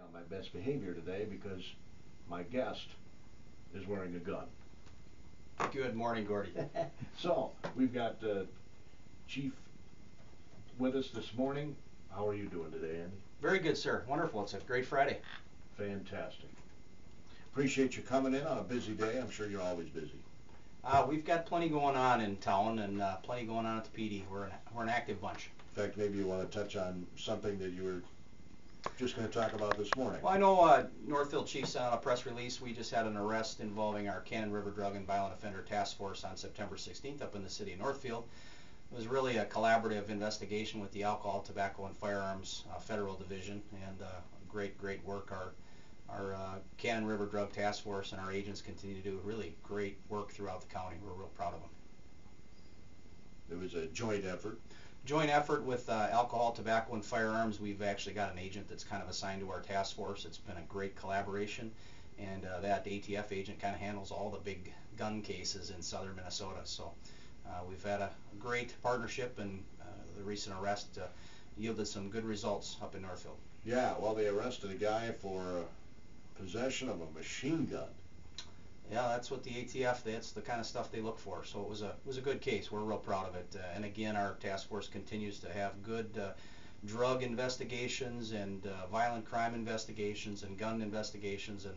On my best behavior today because my guest is wearing a gun. Good morning, Gordy. So, we've got Chief with us this morning. How are you doing today, Andy? Very good, sir. Wonderful. It's a great Friday. Fantastic. Appreciate you coming in on a busy day. I'm sure you're always busy. We've got plenty going on in town and plenty going on at the PD. We're an active bunch. In fact, maybe you want to touch on something that you were just going to talk about this morning. Well, I know Northfield Chief sent out a press release. We just had an arrest involving our Cannon River Drug and Violent Offender Task Force on September 16th up in the city of Northfield. It was really a collaborative investigation with the Alcohol, Tobacco, and Firearms Federal Division, and great work. Our Cannon River Drug Task Force and our agents continue to do really great work throughout the county. We're real proud of them. It was a joint effort. Joint effort with Alcohol, Tobacco, and Firearms. We've actually got an agent that's kind of assigned to our task force. It's been a great collaboration, and that ATF agent kind of handles all the big gun cases in southern Minnesota. So we've had a great partnership, and the recent arrest yielded some good results up in Northfield. Yeah, well, they arrested a guy for possession of a machine gun. Yeah, that's what the ATF, that's the kind of stuff they look for. So it was a good case. We're real proud of it. And again, our task force continues to have good drug investigations and violent crime investigations and gun investigations, and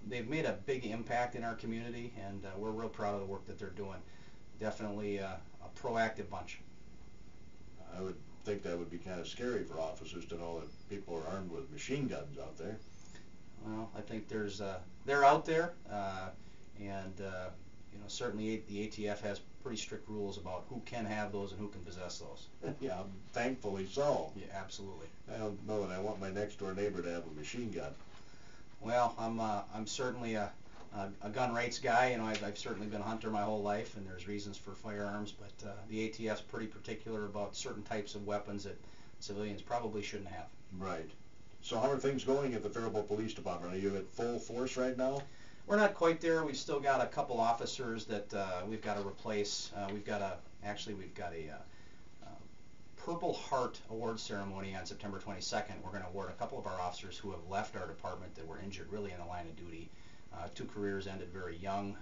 they've made a big impact in our community, and we're real proud of the work that they're doing. Definitely a proactive bunch. I would think that would be kind of scary for officers to know that people are armed with machine guns out there. Well, I think they're out there, and you know, certainly the ATF has pretty strict rules about who can have those and who can possess those. Yeah, thankfully so. Yeah, absolutely. I don't know that I want my next door neighbor to have a machine gun. Well, I'm certainly a gun rights guy. You know, I've certainly been a hunter my whole life, and there's reasons for firearms, but the ATF's pretty particular about certain types of weapons that civilians probably shouldn't have. Right. So how are things going at the Faribault Police Department? Are you at full force right now? We're not quite there. We've still got a couple officers that we've got to replace. We've got a Purple Heart Award ceremony on September 22nd. We're going to award a couple of our officers who have left our department that were injured really in the line of duty. Two careers ended very young.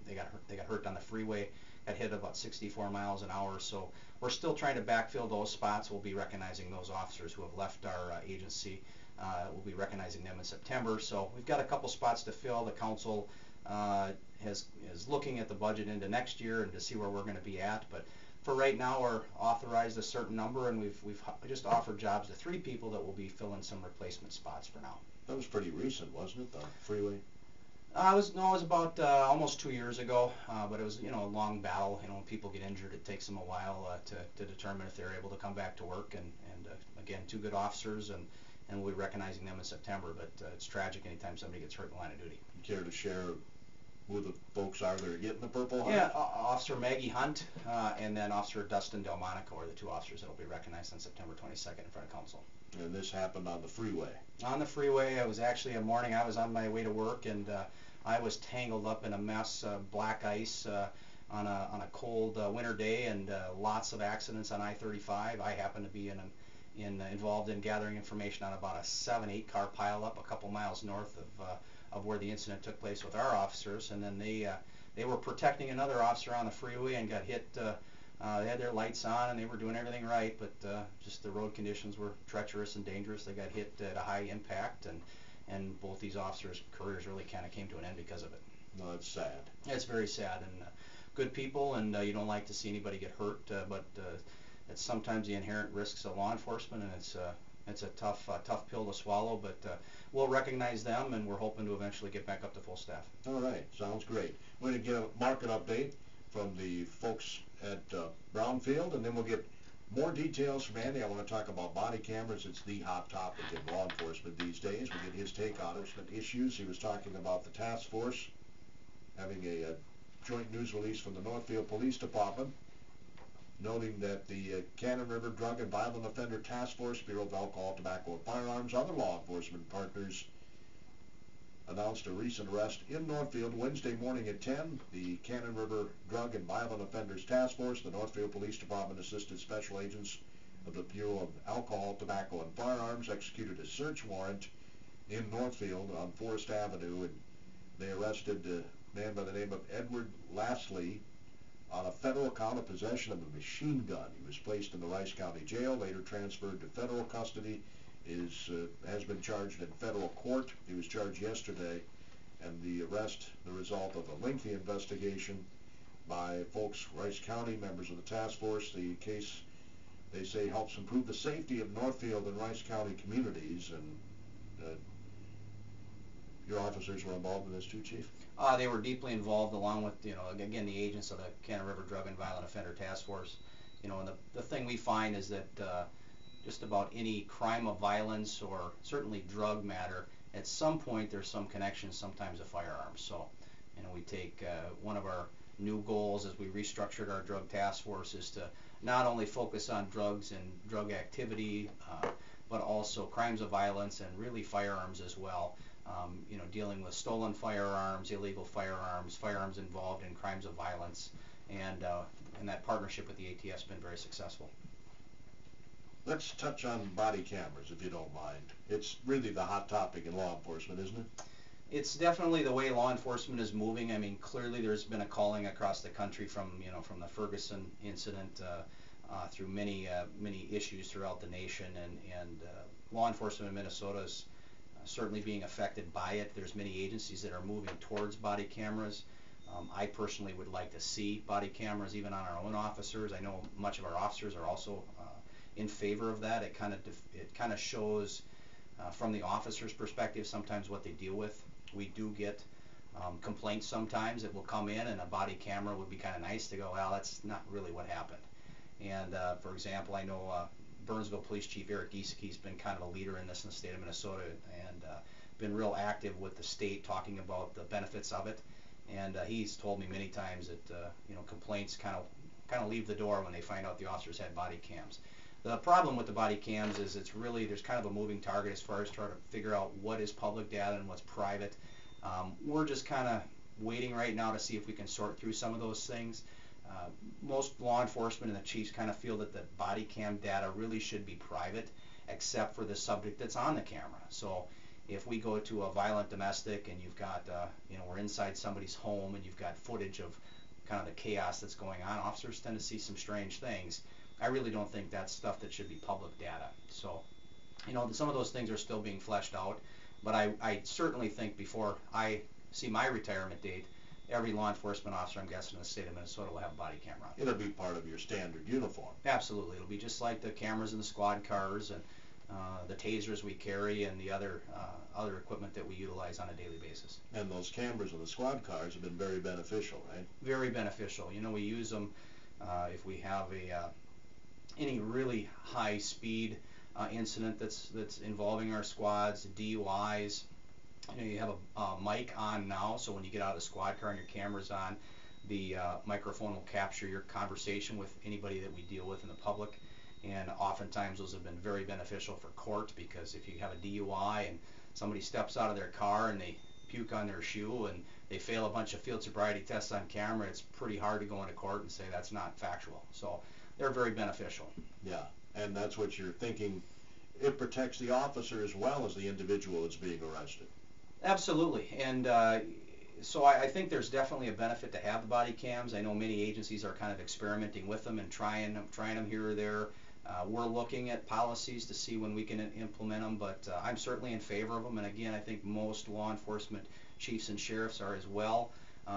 They got hurt on the freeway, got hit about 64 miles an hour. So we're still trying to backfill those spots. We'll be recognizing those officers who have left our agency. We'll be recognizing them in September. So we've got a couple spots to fill. The council is looking at the budget into next year and to see where we're going to be at. But for right now, we're authorized a certain number, and we've just offered jobs to 3 people that will be filling some replacement spots for now. That was pretty recent, wasn't it, the freeway? It was about almost 2 years ago, but it was, you know, a long battle. You know, when people get injured, it takes them a while to determine if they're able to come back to work. And again, 2 good officers, and we'll be recognizing them in September. But it's tragic anytime somebody gets hurt in the line of duty. You care to share who the folks are that are getting the Purple Heart? Yeah, Officer Maggie Hunt and then Officer Dustin Delmonico are the 2 officers that will be recognized on September 22nd in front of council. And this happened on the freeway? On the freeway. It was actually a morning. I was on my way to work, and I was tangled up in a mess of black ice on a cold winter day, and lots of accidents on I-35. I happened to be involved in gathering information on about a 7-8 car pileup a couple miles north of where the incident took place with our officers, and then they were protecting another officer on the freeway and got hit. They had their lights on and they were doing everything right, but just the road conditions were treacherous and dangerous. They got hit at a high impact, and both these officers' careers really kind of came to an end because of it. No, it's sad. It's very sad, and good people, and you don't like to see anybody get hurt, but it's sometimes the inherent risks of law enforcement, and it's a tough pill to swallow, but we'll recognize them, and we're hoping to eventually get back up to full staff. All right, sounds great. We're going to get a market update from the folks at Brownfield, and then we'll get more details from Andy. I want to talk about body cameras. It's the hot topic in law enforcement these days. We'll get his take on issues. He was talking about the task force having a joint news release from the Northfield Police Department, noting that the Cannon River Drug and Violent Offender Task Force, Bureau of Alcohol, Tobacco, and Firearms, other law enforcement partners announced a recent arrest in Northfield Wednesday morning at 10. The Cannon River Drug and Violent Offenders Task Force, the Northfield Police Department assisted special agents of the Bureau of Alcohol, Tobacco, and Firearms executed a search warrant in Northfield on Forest Avenue, and they arrested a man by the name of Edward Lastly on a federal count of possession of a machine gun. He was placed in the Rice County Jail, later transferred to federal custody, has been charged in federal court. He was charged yesterday, and the arrest, the result of a lengthy investigation by folks, Rice County members of the task force. The case, they say, helps improve the safety of Northfield and Rice County communities, and your officers were involved in this too, Chief? They were deeply involved, along with, again, the agents of the Cannon River Drug and Violent Offender Task Force. And the thing we find is that just about any crime of violence or certainly drug matter, at some point there's some connection, sometimes, to firearms. So, we take one of our new goals as we restructured our drug task force is to not only focus on drugs and drug activity, but also crimes of violence and really firearms as well. Dealing with stolen firearms, illegal firearms, firearms involved in crimes of violence, and that partnership with the ATF has been very successful. Let's touch on body cameras, if you don't mind. It's really the hot topic in law enforcement, isn't it? It's definitely the way law enforcement is moving. I mean, clearly there's been a calling across the country from the Ferguson incident through many issues throughout the nation, and law enforcement in Minnesota is certainly being affected by it. There's many agencies that are moving towards body cameras. I personally would like to see body cameras even on our own officers. I know much of our officers are also in favor of that. It kind of shows from the officer's perspective sometimes what they deal with. We do get complaints sometimes that will come in, and a body camera would be kind of nice to go, well, that's not really what happened. And for example, I know Burnsville Police Chief Eric Giesecke's been kind of a leader in this in the state of Minnesota, and been real active with the state talking about the benefits of it. And he's told me many times that complaints kind of leave the door when they find out the officers had body cams. The problem with the body cams is there's kind of a moving target as far as trying to figure out what is public data and what's private. We're just kind of waiting right now to see if we can sort through some of those things. Most law enforcement and the chiefs kind of feel that the body cam data really should be private, except for the subject that's on the camera. So if we go to a violent domestic and you've got, we're inside somebody's home and you've got footage of kind of the chaos that's going on, officers tend to see some strange things. I really don't think that's stuff that should be public data. So, some of those things are still being fleshed out, but I certainly think before I see my retirement date, every law enforcement officer, I'm guessing, in the state of Minnesota will have a body camera. It'll be part of your standard uniform. Absolutely. It'll be just like the cameras in the squad cars and the tasers we carry and the other equipment that we utilize on a daily basis. And those cameras in the squad cars have been very beneficial, right? Very beneficial. We use them if we have any really high speed incident that's involving our squads, DUIs. You have a mic on now, so when you get out of the squad car and your camera's on, the microphone will capture your conversation with anybody that we deal with in the public. And oftentimes those have been very beneficial for court, because if you have a DUI and somebody steps out of their car and they puke on their shoe and they fail a bunch of field sobriety tests on camera, it's pretty hard to go into court and say that's not factual. So they're very beneficial. Yeah, and that's what you're thinking. It protects the officer as well as the individual that's being arrested. Absolutely, and so I think there's definitely a benefit to have the body cams. I know many agencies are kind of experimenting with them and trying them here or there. We're looking at policies to see when we can implement them, but I'm certainly in favor of them. And again, I think most law enforcement chiefs and sheriffs are as well.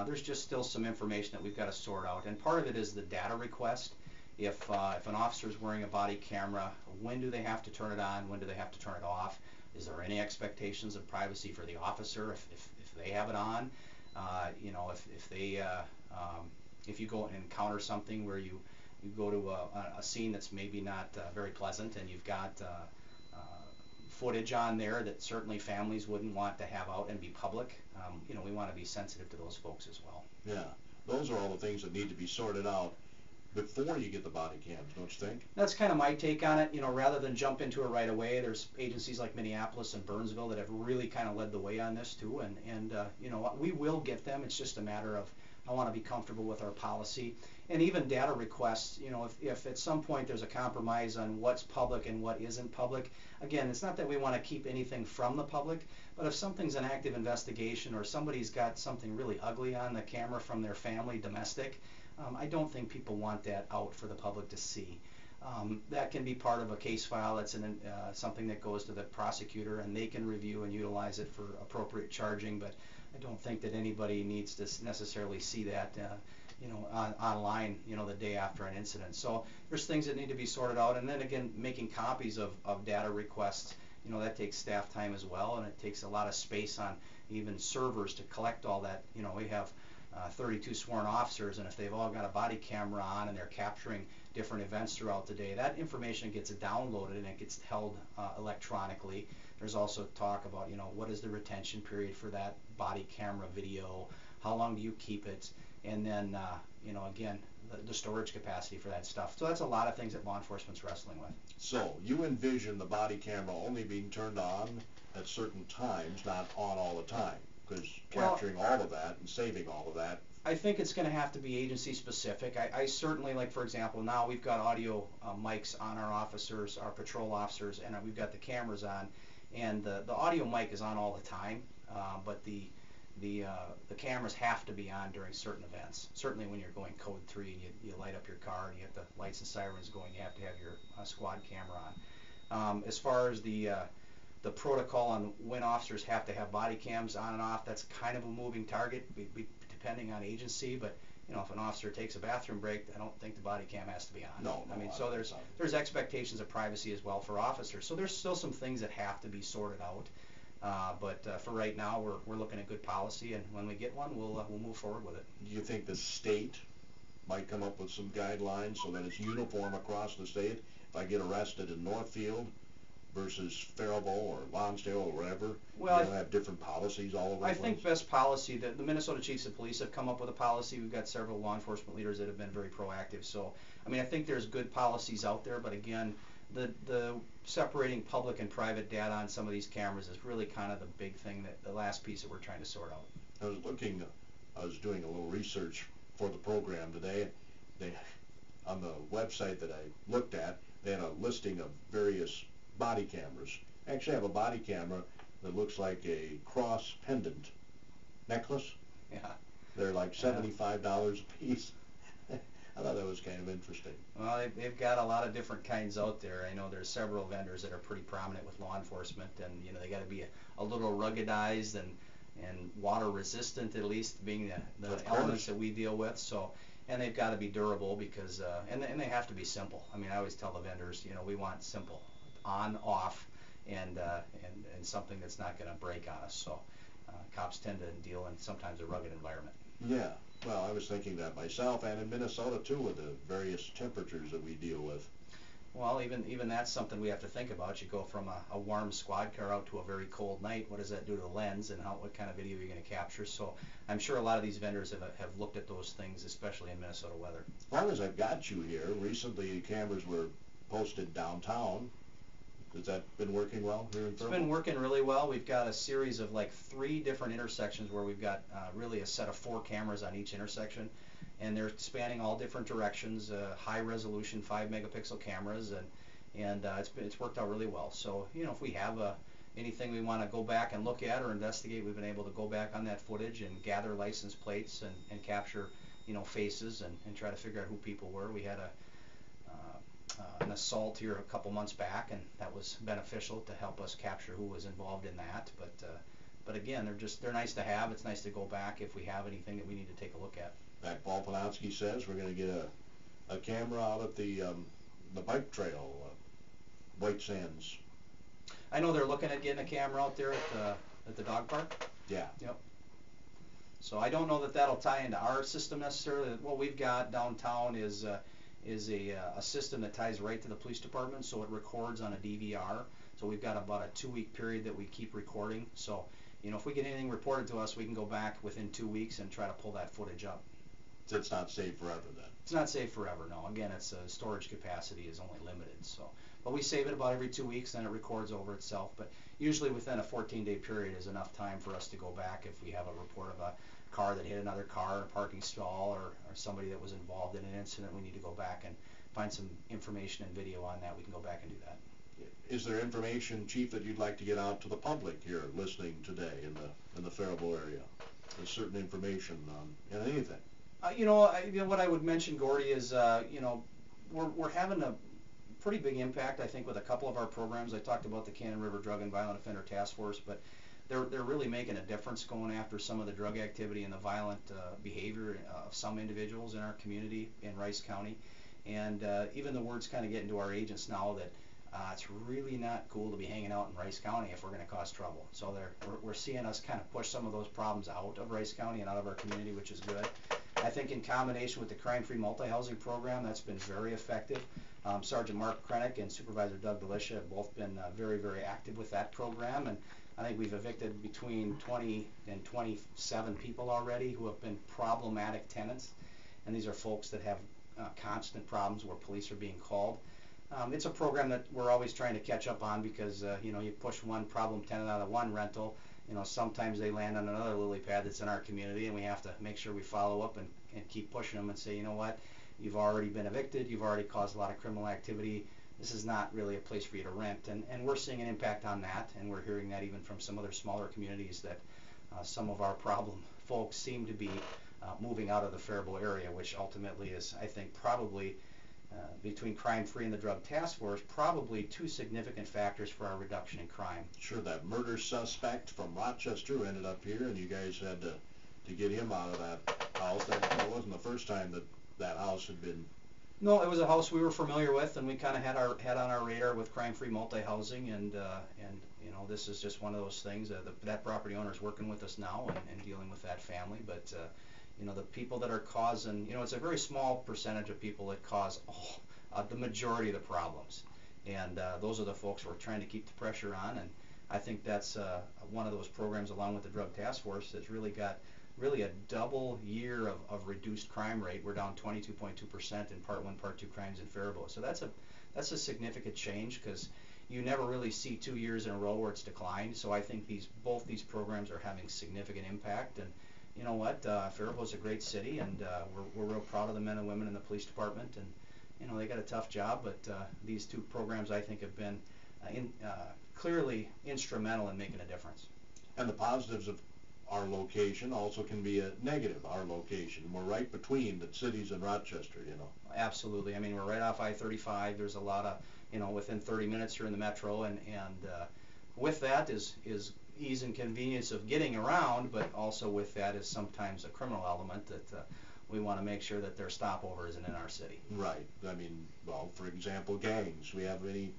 There's just still some information that we've got to sort out, and part of it is the data request. If an officer is wearing a body camera, when do they have to turn it on? When do they have to turn it off? Is there any expectations of privacy for the officer if they have it on? If you go and encounter something where you go to a scene that's maybe not very pleasant, and you've got footage on there that certainly families wouldn't want to have out and be public, we want to be sensitive to those folks as well. Yeah, those are all the things that need to be sorted out before you get the body cams, don't you think? That's kind of my take on it. Rather than jump into it right away, there's agencies like Minneapolis and Burnsville that have really kind of led the way on this too, and we will get them. It's just a matter of I want to be comfortable with our policy. And even data requests, you know, if at some point there's a compromise on what's public and what isn't public, again, it's not that we want to keep anything from the public, but if something's an active investigation or somebody's got something really ugly on the camera from their family, domestic, I don't think people want that out for the public to see. That can be part of a case file. That's something that goes to the prosecutor, and they can review and utilize it for appropriate charging, but I don't think that anybody needs to necessarily see that you know, online, you know, the day after an incident. So there's things that need to be sorted out, and then again, making copies of data requests, you know, that takes staff time as well, and it takes a lot of space on even servers to collect all that. You know, we have 32 sworn officers, and if they've all got a body camera on and they're capturing different events throughout the day, that information gets downloaded and it gets held electronically. There's also talk about, you know, what is the retention period for that body camera video, how long do you keep it, and then, you know, again, the storage capacity for that stuff. So that's a lot of things that law enforcement's wrestling with. So you envision the body camera only being turned on at certain times, not on all the time, because capturing all of that and saving all of that. I think it's going to have to be agency specific. I certainly, like for example, now we've got audio mics on our officers, our patrol officers, and we've got the cameras on, and the audio mic is on all the time, but the cameras have to be on during certain events. Certainly when you're going code 3 and you light up your car and you have the lights and sirens going, you have to have your squad camera on. As far as the protocol on when officers have to have body cams on and off, that's kind of a moving target depending on agency, but you know, if an officer takes a bathroom break, I don't think the body cam has to be on. No, I mean, so there's expectations of privacy as well for officers. So there's still some things that have to be sorted out. But for right now, we're looking at good policy, and when we get one, we'll move forward with it. Do you think the state might come up with some guidelines so that it's uniform across the state? If I get arrested in Northfield versus Faribault or Lonsdale or wherever, well, you have different policies all over the place? I think best policy, the Minnesota Chiefs of Police have come up with a policy. We've got several law enforcement leaders that have been very proactive. So, I mean, I think there's good policies out there, but again, the separating public and private data on some of these cameras is really kind of the big thing, that the last piece that we're trying to sort out. I was doing a little research for the program today. On the website that I looked at, they had a listing of various body cameras. I actually have a body camera that looks like a cross pendant necklace. Yeah. They're like $75 a piece. I thought that was kind of interesting. Well, they've got a lot of different kinds out there. I know there's several vendors that are pretty prominent with law enforcement, and you know, they got to be a little ruggedized and water resistant, at least being the elements that we deal with. So, and they've got to be durable because and they have to be simple. I mean, I always tell the vendors, you know, we want simple, on, off, and something that's not going to break on us. So cops tend to deal in sometimes a rugged environment. Yeah, well, I was thinking that myself, and in Minnesota too, with the various temperatures that we deal with. Well, even that's something we have to think about. You go from a warm squad car out to a very cold night. What does that do to the lens, and what kind of video are you going to capture? So I'm sure a lot of these vendors have looked at those things, especially in Minnesota weather. As long as I've got you here, recently cameras were posted downtown. Has that been working well here in Faribault? It's been working really well. We've got a series of like 3 different intersections where we've got really a set of 4 cameras on each intersection, and they're spanning all different directions, high resolution 5 megapixel cameras, and it's worked out really well. So, you know, if we have anything we want to go back and look at or investigate, we've been able to go back on that footage and gather license plates and capture, you know, faces and try to figure out who people were. We had an assault here a couple months back, and that was beneficial to help us capture who was involved in that. But again, they're nice to have. It's nice to go back if we have anything that we need to take a look at. In fact, Paul Panofsky says we're going to get a camera out at the bike trail, White Sands. I know they're looking at getting a camera out there at the dog park. Yeah. Yep. So I don't know that that'll tie into our system necessarily. What we've got downtown is a system that ties right to the police department, so it records on a DVR. So we've got about a 2-week period that we keep recording. So, you know, if we get anything reported to us, we can go back within 2 weeks and try to pull that footage up. So it's not saved forever then? It's not saved forever, no. Again, it's storage capacity is only limited. So, but we save it about every 2 weeks, then it records over itself. But usually within a 14-day period is enough time for us to go back if we have a report of car that hit another car in a parking stall, or somebody that was involved in an incident, we need to go back and find some information and video on that. We can go back and do that. Is there information, Chief, that you'd like to get out to the public here listening today in the Faribault area? There's certain information on anything. What I would mention, Gordy, is we're having a pretty big impact, I think, with a couple of our programs. I talked about the Cannon River Drug and Violent Offender Task Force, but they're really making a difference going after some of the drug activity and the violent behavior of some individuals in our community in Rice County. And even the word's kind of getting to our agents now that it's really not cool to be hanging out in Rice County if we're going to cause trouble. So we're seeing us kind of push some of those problems out of Rice County and out of our community, which is good. I think in combination with the crime-free multi-housing program, that's been very effective. Sergeant Mark Krennick and Supervisor Doug Delisha have both been very, very active with that program, and I think we've evicted between 20 and 27 people already who have been problematic tenants, and these are folks that have constant problems where police are being called. It's a program that we're always trying to catch up on because you push one problem tenant out of one rental, sometimes they land on another lily pad that's in our community, and we have to make sure we follow up and keep pushing them and say, you know what, you've already been evicted, you've already caused a lot of criminal activity, this is not really a place for you to rent. And we're seeing an impact on that, and we're hearing that even from some other smaller communities that some of our problem folks seem to be moving out of the Faribault area, which ultimately is, I think, probably between crime-free and the drug task force, probably two significant factors for our reduction in crime. Sure, that murder suspect from Rochester who ended up here, and you guys had to get him out of that house. That wasn't the first time that house had been. No, it was a house we were familiar with, and we kind of had on our radar with crime-free multi-housing, and this is just one of those things. That property owner is working with us now and dealing with that family, but the people that are causing, it's a very small percentage of people that cause the majority of the problems, and those are the folks we're trying to keep the pressure on, and I think that's one of those programs along with the drug task force that's really got a double year of reduced crime rate. We're down 22.2% in Part 1, Part 2 crimes in Faribault. So that's a significant change because you never really see 2 years in a row where it's declined. So I think both these programs are having significant impact. And you know what? Faribault's a great city, and we're real proud of the men and women in the police department. And they got a tough job, but these two programs I think have been clearly instrumental in making a difference. And the positives of our location also can be a negative, our location. We're right between the cities and Rochester, Absolutely. I mean, we're right off I-35. There's a lot of, within 30 minutes you're in the metro, and with that is ease and convenience of getting around, but also with that is sometimes a criminal element that we want to make sure that their stopover isn't in our city. Right. I mean, well, for example, gangs. We have any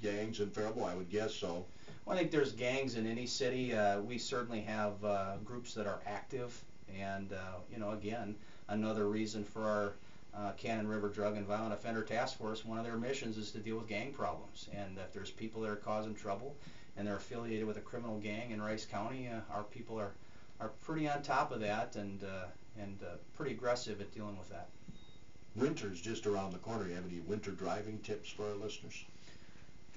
gangs in Faribault? I would guess so. Well, I think there's gangs in any city. We certainly have groups that are active, and again, another reason for our Cannon River Drug and Violent Offender Task Force. One of their missions is to deal with gang problems, and if there's people that are causing trouble and they're affiliated with a criminal gang in Rice County, our people are pretty on top of that and pretty aggressive at dealing with that. Winter's just around the corner. You have any winter driving tips for our listeners?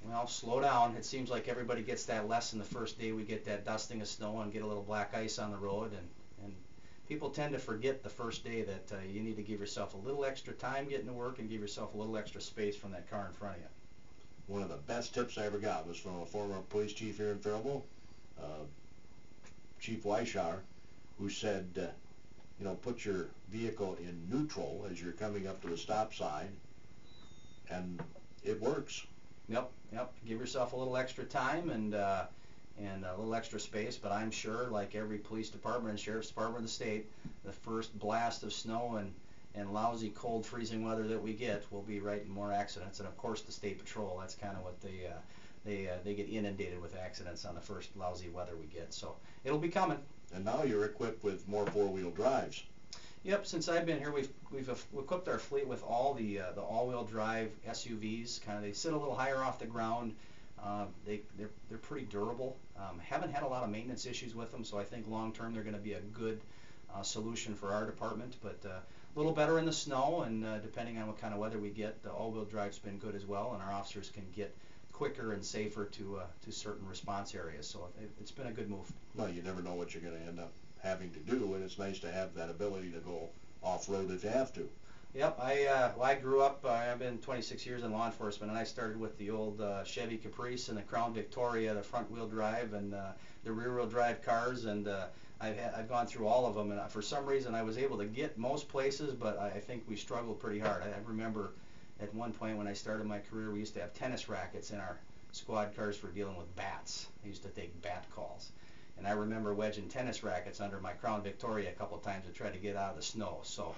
Well, slow down. It seems like everybody gets that lesson the first day we get that dusting of snow and get a little black ice on the road, and people tend to forget the first day that you need to give yourself a little extra time getting to work and give yourself a little extra space from that car in front of you. One of the best tips I ever got was from a former police chief here in Faribault, Chief Weishauer, who said, put your vehicle in neutral as you're coming up to the stop sign, and it works. Yep. Give yourself a little extra time and a little extra space, but I'm sure, like every police department and sheriff's department in the state, the first blast of snow and lousy, cold, freezing weather that we get will be writing more accidents. And of course, the state patrol, that's kind of what they get inundated with accidents on the first lousy weather we get. So it'll be coming. And now you're equipped with more four-wheel drives. Yep, since I've been here, we've equipped our fleet with all the all-wheel drive SUVs. They sit a little higher off the ground. They're pretty durable. Haven't had a lot of maintenance issues with them, so I think long-term they're going to be a good solution for our department. But a little better in the snow, and depending on what kind of weather we get, the all-wheel drive's been good as well, and our officers can get quicker and safer to certain response areas. So it's been a good move. Well, you never know what you're going to end up having to do, and it's nice to have that ability to go off-road if you have to. Yep, I grew up, I've been 26 years in law enforcement, and I started with the old Chevy Caprice and the Crown Victoria, the front-wheel drive and the rear-wheel drive cars, and I've gone through all of them, and for some reason I was able to get most places, but I think we struggled pretty hard. I remember at one point when I started my career, we used to have tennis rackets in our squad cars for dealing with bats. I used to take bat calls. And I remember wedging tennis rackets under my Crown Victoria a couple of times to try to get out of the snow. So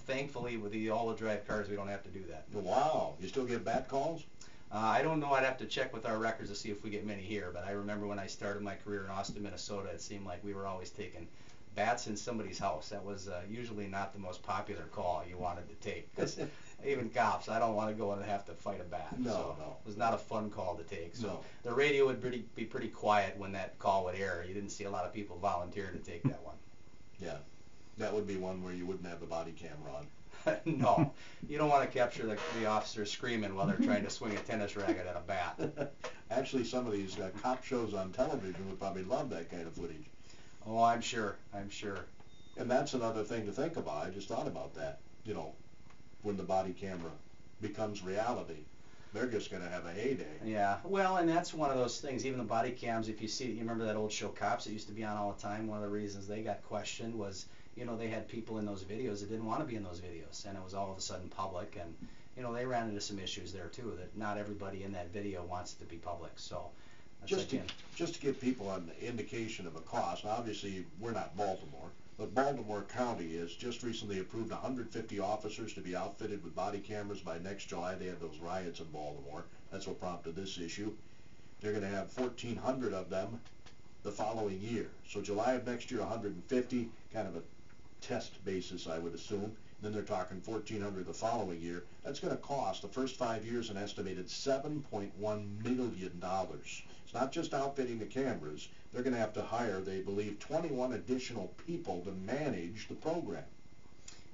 thankfully with the all-wheel drive cars we don't have to do that. Wow, you still get bat calls? I don't know, I'd have to check with our records to see if we get many here, but I remember when I started my career in Austin, Minnesota, it seemed like we were always taking bats in somebody's house. That was usually not the most popular call you wanted to take, because even cops, I don't want to go and have to fight a bat. No, so no. It was not a fun call to take. So no. The radio would be pretty quiet when that call would air. You didn't see a lot of people volunteer to take that one. Yeah, that would be one where you wouldn't have the body camera on. No, you don't want to capture the officers screaming while they're trying to swing a tennis racket at a bat. Actually, some of these cop shows on television would probably love that kind of footage. Oh, I'm sure. And that's another thing to think about. I just thought about that. You know, when the body camera becomes reality, they're just going to have a heyday. Yeah, well, and that's one of those things. Even the body cams, if you see, you remember that old show Cops that used to be on all the time? One of the reasons they got questioned was, you know, they had people in those videos that didn't want to be in those videos, and it was all of a sudden public, and, you know, they ran into some issues there too, that not everybody in that video wants to be public. So just to give people an indication of a cost, obviously we're not Baltimore, but Baltimore County has just recently approved 150 officers to be outfitted with body cameras by next July. They had those riots in Baltimore. That's what prompted this issue. They're going to have 1,400 of them the following year. So July of next year, 150, kind of a test basis, I would assume. Then they're talking 1,400 the following year. That's going to cost, the first 5 years, an estimated $7.1 million. It's not just outfitting the cameras. They're going to have to hire, they believe, 21 additional people to manage the program.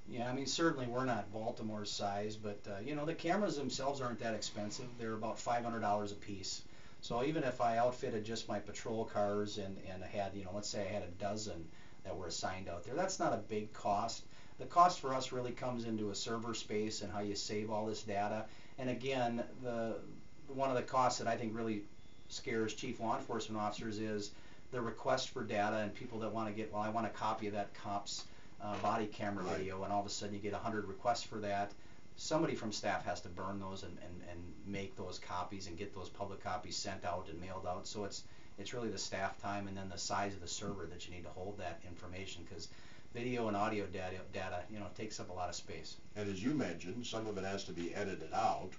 Yeah, I mean, certainly we're not Baltimore's size, but, you know, the cameras themselves aren't that expensive. They're about $500 a piece. So even if I outfitted just my patrol cars and I had, you know, let's say I had a dozen that were assigned out there, that's not a big cost. The cost for us really comes into a server space and how you save all this data. And again, one of the costs that I think really scares chief law enforcement officers is the request for data and people that want to get, well, I want a copy of that cop's body camera video, and all of a sudden you get 100 requests for that. Somebody from staff has to burn those and make those copies and get those public copies sent out and mailed out. So it's really the staff time and then the size of the server that you need to hold that information, because video and audio data, you know, takes up a lot of space. And as you mentioned, some of it has to be edited out.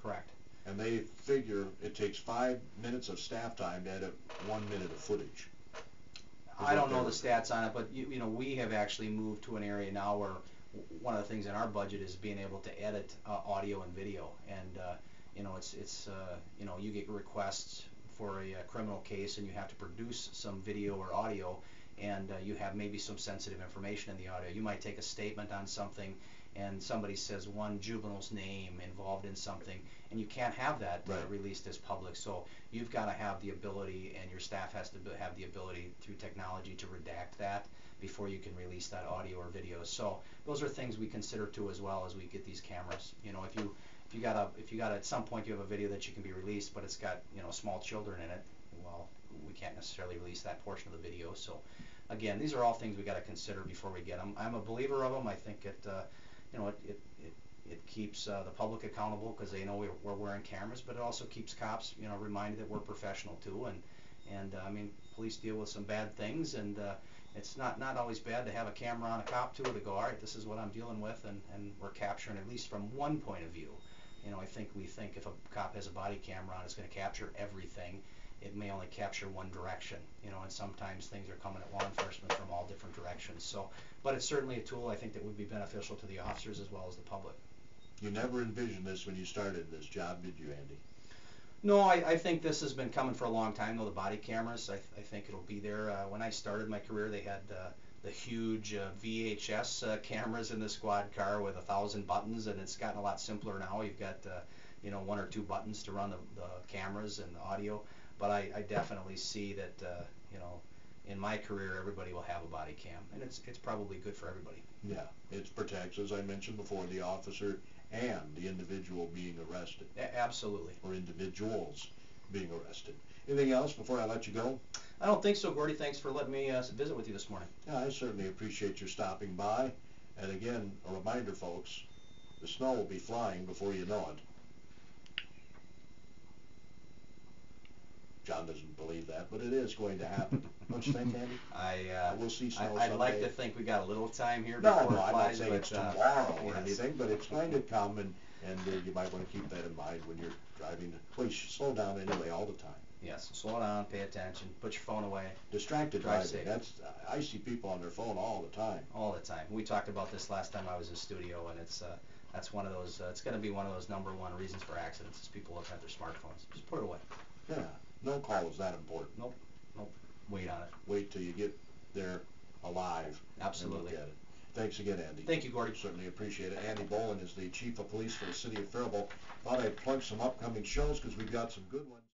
Correct. And they figure it takes 5 minutes of staff time to edit 1 minute of footage. I don't know the stats on it, but you know, we have actually moved to an area now where one of the things in our budget is being able to edit audio and video, and you know, it's you know, you get requests for a criminal case and you have to produce some video or audio, and you have maybe some sensitive information in the audio. You might take a statement on something and somebody says one juvenile's name involved in something, and you can't have that released as public. So you've got to have the ability, and your staff has to have the ability through technology to redact that before you can release that audio or video. So those are things we consider too, as well as we get these cameras. You know, if you got at some point you have a video that you can be released, but it's got, you know, small children in it, well, we can't necessarily release that portion of the video. So again, these are all things we got to consider before we get them. I'm a believer of them. I think you know, it keeps the public accountable because they know we're wearing cameras, but it also keeps cops, you know, reminded that we're professional too. And I mean, police deal with some bad things, and it's not always bad to have a camera on a cop too, to go, all right, this is what I'm dealing with, and we're capturing at least from one point of view. You know, we think if a cop has a body camera on, it's going to capture everything. It may only capture one direction, you know, and sometimes things are coming at law enforcement from all different directions. So, but it's certainly a tool I think that would be beneficial to the officers as well as the public. You never envisioned this when you started this job, did you, Andy? No, I think this has been coming for a long time, though, the body cameras. I think it'll be there. When I started my career, they had the huge VHS cameras in the squad car with 1,000 buttons, and it's gotten a lot simpler now. You've got, you know, 1 or 2 buttons to run the cameras and the audio. But I definitely see that, you know, in my career, everybody will have a body cam, and it's probably good for everybody. Yeah, it protects, as I mentioned before, the officer and the individual being arrested. Absolutely. Or individuals being arrested. Anything else before I let you go? I don't think so, Gordy. Thanks for letting me visit with you this morning. Yeah, I certainly appreciate your stopping by. And again, a reminder, folks, the snow will be flying before you know it. John doesn't believe that, but it is going to happen. Don't you think, Andy? We'll see snow I'd someday. like to think we got a little time here No, before no, it I'm not flies, saying but, it's tomorrow or yes. anything, but it's going to come, and you might want to keep that in mind when you're driving. Please slow down anyway all the time. Yes, slow down, pay attention, put your phone away. Distracted Drive driving. safe. I see people on their phone all the time. All the time. We talked about this last time I was in studio, and that's one of those. It's going to be one of those #1 reasons for accidents is people looking at their smartphones. Just put it away. Yeah, no call is that important. Nope. Wait on it. Wait till you get there alive. Absolutely. And look at it. Thanks again, Andy. Thank you, Gordy. Certainly appreciate it. Andy Bohlen is the Chief of Police for the City of Faribault. Thought I'd plug some upcoming shows because we've got some good ones.